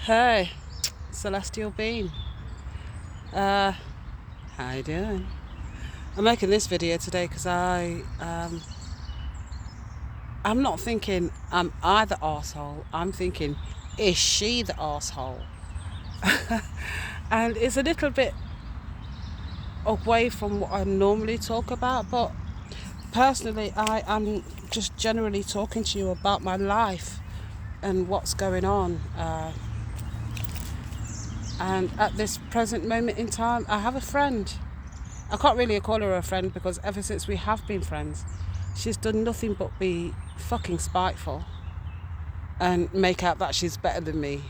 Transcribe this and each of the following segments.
Hey, celestial being. Uh, how you doing? I'm making this video today because I'm not thinking am I the arsehole. I'm thinking, is she the arsehole? And it's a little bit away from what I normally talk about, but personally, I am just generally talking to you about my life and what's going on. And at this present moment in time, I have a friend. I can't really call her a friend because ever since we have been friends, she's done nothing but be fucking spiteful and make out that she's better than me.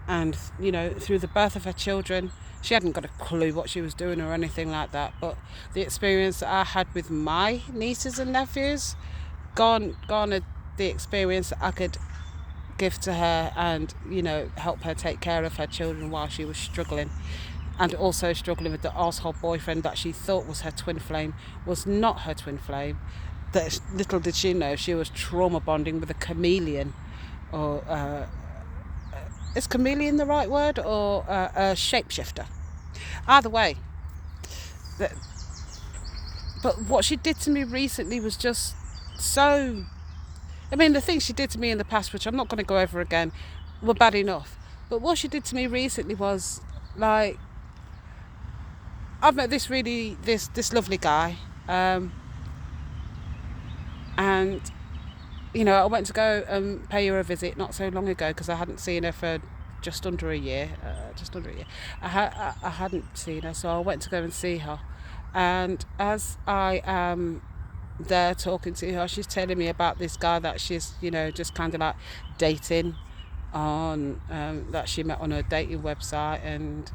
And, through the birth of her children, she hadn't got a clue what she was doing or anything like that. But the experience that I had with my nieces and nephews garnered the experience that I could give to her and, help her take care of her children while she was struggling. And also struggling with the arsehole boyfriend that she thought was her twin flame was not her twin flame. That little did she know she was trauma bonding with a chameleon, or is chameleon the right word, or a shapeshifter? Either way, but what she did to me recently was just so. I mean, the things she did to me in the past, which I'm not going to go over again, were bad enough. But what she did to me recently was like, I've met this lovely guy, and I went to go and pay her a visit not so long ago because I hadn't seen her for just under a year. I hadn't seen her, so I went to go and see her. And as I am there talking to her, she's telling me about this guy that she's just kind of like dating on, that she met on a dating website, and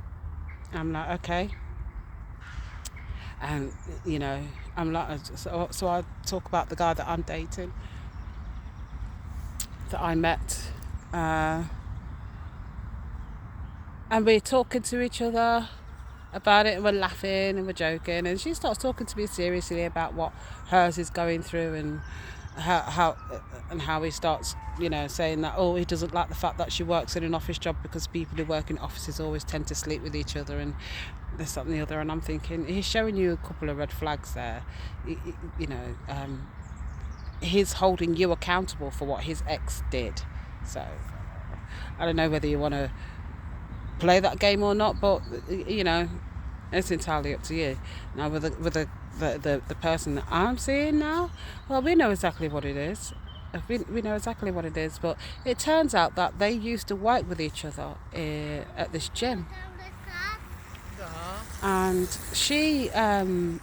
I'm like, okay. And I'm like, so I talk about the guy that I'm dating, that I met, and we're talking to each other about it, and we're laughing and we're joking, and she starts talking to me seriously about what hers is going through, and how he starts saying that, he doesn't like the fact that she works in an office job because people who work in offices always tend to sleep with each other and this, that and the other. And I'm thinking, he's showing you a couple of red flags there. He's holding you accountable for what his ex did. So I don't know whether you want to play that game or not, but it's entirely up to you. Now with the person that I'm seeing now, well, we know exactly what it is. We know exactly what it is, but it turns out that they used to work with each other at this gym. And she, I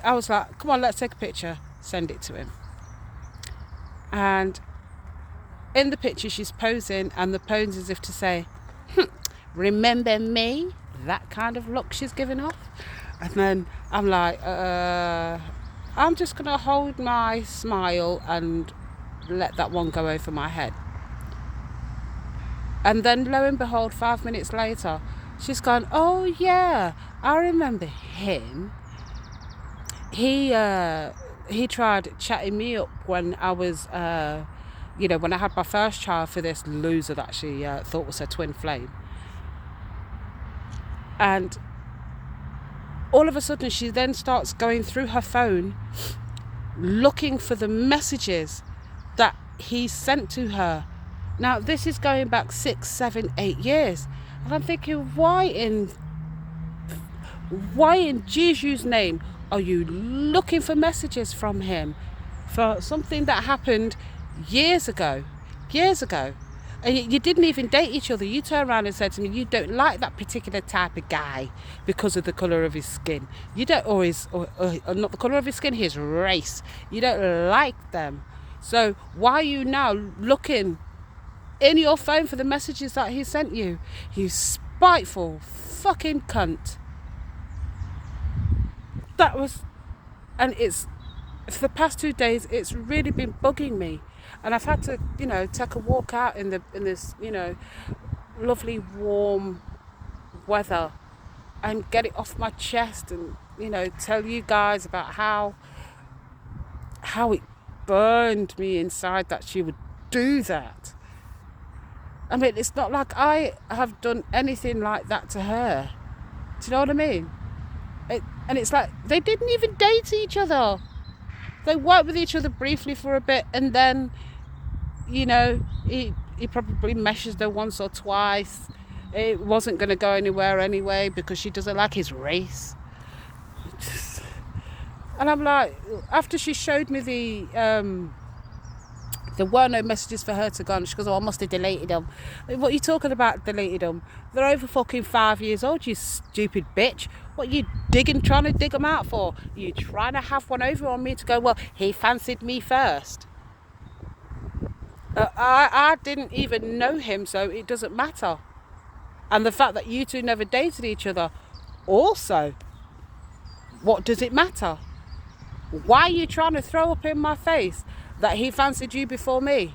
was like, come on, let's take a picture, send it to him. And in the picture, she's posing, and the pose as if to say, remember me? That kind of look she's giving off. And then I'm like, I'm just going to hold my smile and let that one go over my head. And then lo and behold, 5 minutes later, she's gone, oh yeah, I remember him. He tried chatting me up when I was, when I had my first child for this loser that she thought was her twin flame. And all of a sudden she then starts going through her phone looking for the messages that he sent to her. Now this is going back 6, 7, 8 years. And I'm thinking, why in Jesu's name are you looking for messages from him for something that happened years ago? And you didn't even date each other. You turned around and said to me, you don't like that particular type of guy because of the colour of his skin. You don't, or not the colour of his skin, his race. You don't like them. So why are you now looking in your phone for the messages that he sent you? You spiteful fucking cunt. That was, and it's, for the past 2 days, it's really been bugging me. And I've had to, take a walk out in this, lovely warm weather and get it off my chest and, tell you guys about how it burned me inside that she would do that. I mean, it's not like I have done anything like that to her. Do you know what I mean? And it's like, they didn't even date each other. They worked with each other briefly for a bit, and then, you know, he probably messaged her once or twice. It wasn't going to go anywhere anyway because she doesn't like his race. And I'm like, after she showed me there were no messages for her to go on. She goes, oh, I must have deleted them. What are you talking about, deleted them? They're over fucking 5 years old, you stupid bitch. What are you trying to dig them out for? Are you trying to have one over on me to go, well, he fancied me first? I didn't even know him, so it doesn't matter. And the fact that you two never dated each other, also, what does it matter? Why are you trying to throw up in my face that he fancied you before me?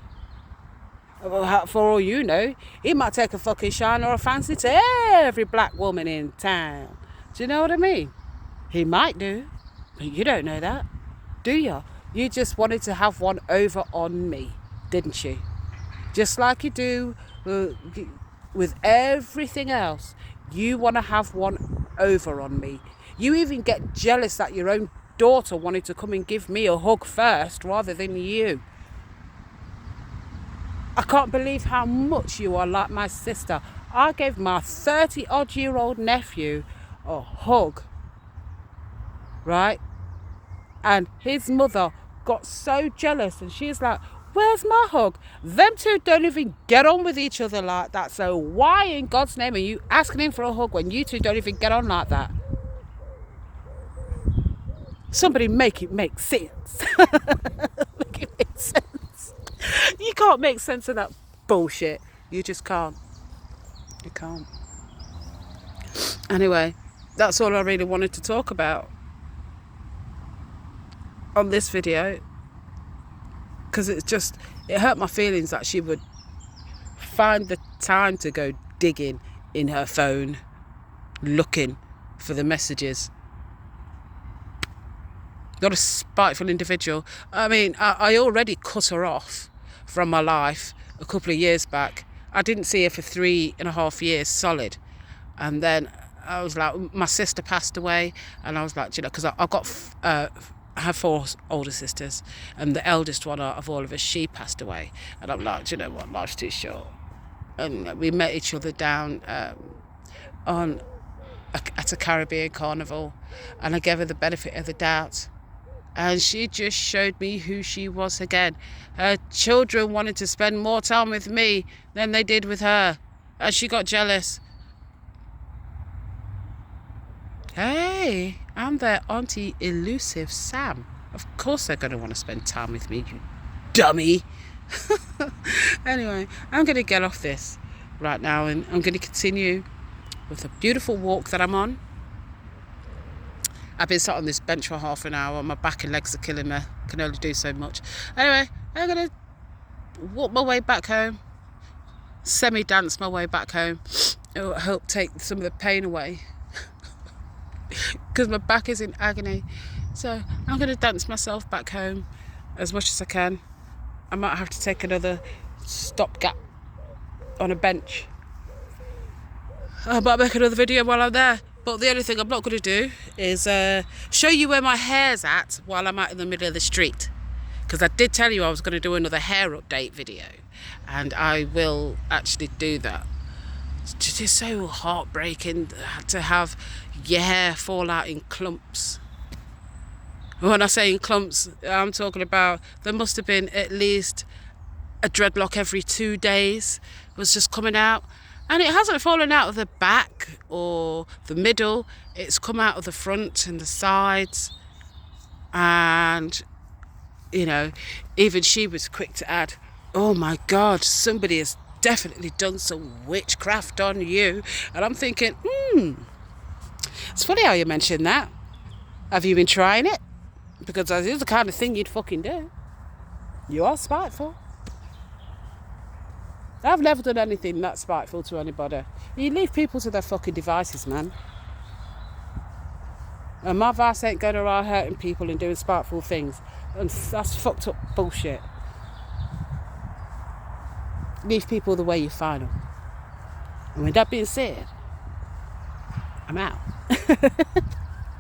For all you know, he might take a fucking shine or a fancy to every black woman in town. Do you know what I mean? He might do, but you don't know that, do you? You just wanted to have one over on me, didn't you? Just like you do with everything else. You want to have one over on me. You even get jealous that your own daughter wanted to come and give me a hug first rather than you. I can't believe how much you are like my sister. I gave my 30-odd-year-old nephew a hug, right? And his mother got so jealous, and she's like, where's my hug? Them two don't even get on with each other like that. So why in God's name are you asking him for a hug when you two don't even get on like that? Somebody make it make sense. Make it make sense. You can't make sense of that bullshit. You just can't. You can't. Anyway, that's all I really wanted to talk about on this video, because it hurt my feelings that she would find the time to go digging in her phone looking for the messages. Not a spiteful individual. I mean, I already cut her off from my life a couple of years back. I didn't see her for 3.5 years solid. And then I was like, my sister passed away, and I was like, you know, because I've got, I have 4 older sisters, and the eldest one out of all of us, she passed away. And I'm like, you know what, life's too short. And we met each other down at a Caribbean carnival, and I gave her the benefit of the doubt. And she just showed me who she was again. Her children wanted to spend more time with me than they did with her. And she got jealous. Hey, I'm their Auntie Elusive Sam. Of course they're going to want to spend time with me, you dummy. Anyway, I'm going to get off this right now, and I'm going to continue with a beautiful walk that I'm on. I've been sat on this bench for half an hour. My back and legs are killing me. Can only do so much. Anyway, I'm going to walk my way back home. Semi-dance my way back home. It will help take some of the pain away. Because my back is in agony. So I'm going to dance myself back home as much as I can. I might have to take another stopgap on a bench. I might make another video while I'm there. But the only thing I'm not going to do is show you where my hair's at while I'm out in the middle of the street. Because I did tell you I was going to do another hair update video. And I will actually do that. It's just so heartbreaking to have your hair fall out in clumps. When I say in clumps, I'm talking about there must have been at least a dreadlock every 2 days was just coming out. And it hasn't fallen out of the back or the middle. It's come out of the front and the sides. And, you know, even she was quick to add, oh my God, somebody has definitely done some witchcraft on you. And I'm thinking, it's funny how you mention that. Have you been trying it? Because that is the kind of thing you'd fucking do. You are spiteful. I've never done anything that spiteful to anybody. You leave people to their fucking devices, man. And my advice ain't going around hurting people and doing spiteful things. And that's fucked up bullshit. leave people the way you find them. And with that being said, I'm out.